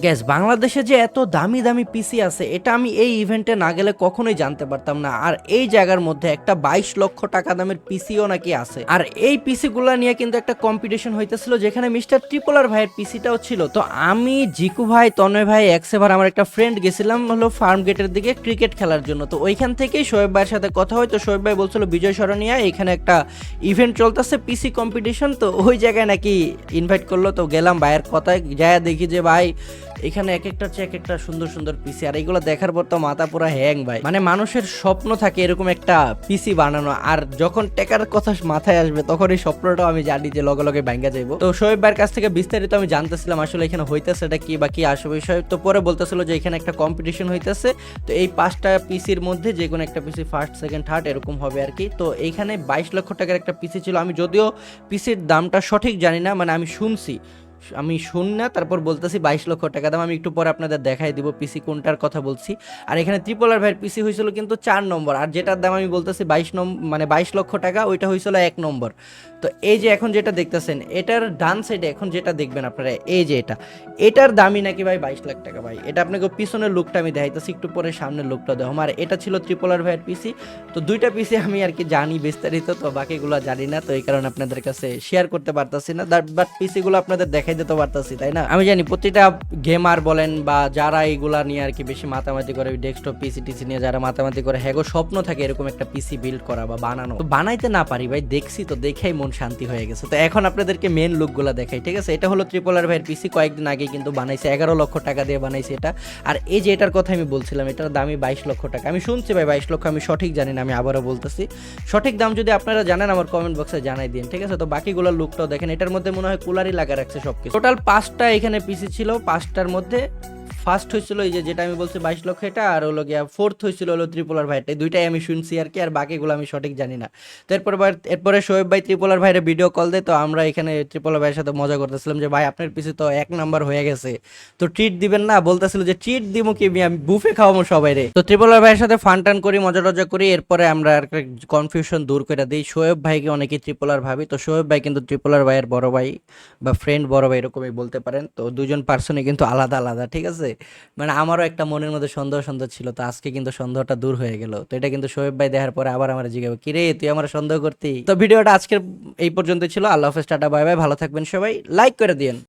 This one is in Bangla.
গ্যাস বাংলাদেশে যে এত দামি দামি পিসি আছে এটা আমি এই ইভেন্টে না গেলে কখনোই জানতে পারতাম না। আর এই জায়গার মধ্যে একটা 22 লক্ষ টাকা দামের পিসিও নাকি আছে। আর এই পিসি গুলা নিয়ে কিন্তু একটা কম্পিটিশন হইতেছিল, যেখানে মিস্টার ট্রিপলার ভাইয়ের পিসিটাও ছিল। তো আমি, জিকু ভাই, তনয় ভাই, একসেবার আমার একটা ফ্রেন্ড গেছিলাম হলো ফার্ম গেটের দিকে ক্রিকেট খেলার জন্য। তো ওইখান থেকেই শোয়েব ভাইয়ের সাথে কথা হয়। তো শোয়েব ভাই বলছিল বিজয় সরণিয়া এখানে একটা ইভেন্ট চলতেছে পিসি কম্পিটিশন, তো ওই জায়গায় নাকি ইনভাইট করলো। তো গেলাম ভাইয়ের কথায়, যায় দেখি যে ভাই এখানে এক একটা চেয়ে এক একটা সুন্দর সুন্দর পিসি। আর এগুলো দেখার পর তো মাথা পুরা হ্যাং ভাই। মানে মানুষের স্বপ্ন থাকে এরকম একটা পিসি বানানো, আর যখন টেকার কথা মাথায় আসবে তখন এই স্বপ্নটাও আমি জানি যে লগে লগে ভাঙ্গা যাইবো। তো শোয়েব ভাইয়ের কাছ থেকে বিস্তারিত আমি জানতেছিলাম আসলে এখানে হইতেছে এটা কি বা কি আসবে বিষয়। তো পরে বলতেছিল যে এখানে একটা কম্পিটিশন হইতেছে, তো এই 5টা পিসির মধ্যে যে কোনো একটা পিসি ফার্স্ট সেকেন্ড থার্ড এরকম হবে আর কি। তো এইখানে 22 লক্ষ টাকার একটা পিসি ছিল। আমি যদিও পিসির দামটা সঠিক জানি না, মানে আমি শুনছি, আমি শুন না তারপর বলতেছি 22 লক্ষ টাকা দাম। আমি একটু পরে আপনাদের দেখাই দিব পিসি কোনটার কথা বলছি। আর এখানে ত্রিপলার ভাইয়ের পিসি হয়েছিল কিন্তু 4 নম্বর, আর যেটার দাম আমি বলতেছি 22 নম্বর, মানে 22 লক্ষ টাকা, ওইটা হয়েছিল 1 নম্বর। তো এই যে এখন যেটা দেখতেছেন এটার ডান সাইডে এখন যেটা দেখবেন আপনারা, এই যে এটার দামই নাকি ভাই 22 লাখ টাকা ভাই। এটা আপনাকে পিছনের লুকটা আমি দেখাইতেছি, একটু পরে সামনের লুকটা দেখো। আর এটা ছিল ত্রিপলার ভাইয়ের পিসি। তো দুইটা পিসি আমি আর কি জানি বিস্তারিত, তো বাকিগুলো জানি না, তো এই কারণে আপনাদের কাছে শেয়ার করতে পারতাছি না। বাট পিসিগুলো আপনাদের দেখাই দিতে পারতাছি, তাই না? আমি জানি প্রতিটা গেমার বলেন বা যারা এইগুলা নিয়ে আর কি বেশি মাতামাতি করে, ডেস্কটপ পিসি টিসি নিয়ে যারা মাতামাতি করে, হ্যাগো স্বপ্ন থাকে এরকম একটা পিসি বিল্ড করা বা বানানো। তো বানাইতে না পারি ভাই, দেখছি তো দেখেই মন শান্তি হয়ে গেছে। তো এখন আপনাদেরকে মেন লুকগুলো দেখাই, ঠিক আছে? এটা হলো ত্রিপলার ভাইয়ের পিসি, কয়েকদিন আগে কিন্তু বানাইছে, 11 লক্ষ টাকা দিয়ে বানাইছে এটা। আর এই যে এটার কথা আমি বলছিলাম, এটার দামই 22 লক্ষ টাকা। আমি শুনছি ভাই 22 লক্ষ, আমি সঠিক জানি না, আমি আবারও বলতেছি। সঠিক দাম যদি আপনারা জানেন আমার কমেন্ট বক্সে জানাই দিন, ঠিক আছে? তো বাকিগুলোর লুকটাও দেখেন, এটার মধ্যে মনে হয় কুলারই লাগা রাখছে সবকিছু। টোটাল 5টা এখানে পিসি ছিল, 5টার মধ্যে ফার্স্ট হয়েছিল এই যে যেটা আমি বলছি 22 লক্ষ, এটা আর হলো গিয়া ফোর্থ হয়েছিল হলো ত্রিপলার ভাইটা। এই দুইটাই আমি শুনছি আর কি, আর বাকিগুলো আমি সঠিক জানি না। তো এরপরে শোয়েব ভাই ত্রিপলার ভাইয়ের ভিডিও কল দেয়। তো আমরা এখানে ত্রিপলার ভাইয়ের সাথে মজা করতেছিলাম যে ভাই আপনার পিছে তো 1 নাম্বার হয়ে গেছে, তো ট্রিট দিবেন না? বলতেছিল যে ট্রিট দিব কি, আমি বুফে খাওয়াবো সবাই রে। তো ত্রিপলার ভাইয়ের সাথে ফান টান করি, মজা টজা করি। এরপরে আমরা আর কনফিউশন দূর করে দিই। শোয়েব ভাইকে অনেকেই ত্রিপলার ভাবি, তো শোয়েব ভাই কিন্তু ত্রিপলার ভাইয়ের বড় ভাই বা ফ্রেন্ড, বড় ভাই এরকমই বলতে পারেন। তো দুজন পার্সনই কিন্তু আলাদা আলাদা, ঠিক আছে? মানে আমারও একটা মনের মধ্যে সন্দেহ সন্দেহ ছিল, তো আজকে কিন্তু সন্দেহটা দূর হয়ে গেল। তো এটা কিন্তু শোয়েব ভাই দেখার পরে আবার আমার জিজ্ঞাসা, কিরে তুই আমার সন্দেহ করতি? তো ভিডিওটা আজকের এই পর্যন্ত ছিল। আল্লাহ হাফেজ, টাটা, বাই বাই, ভালো থাকবেন সবাই, লাইক করে দিন।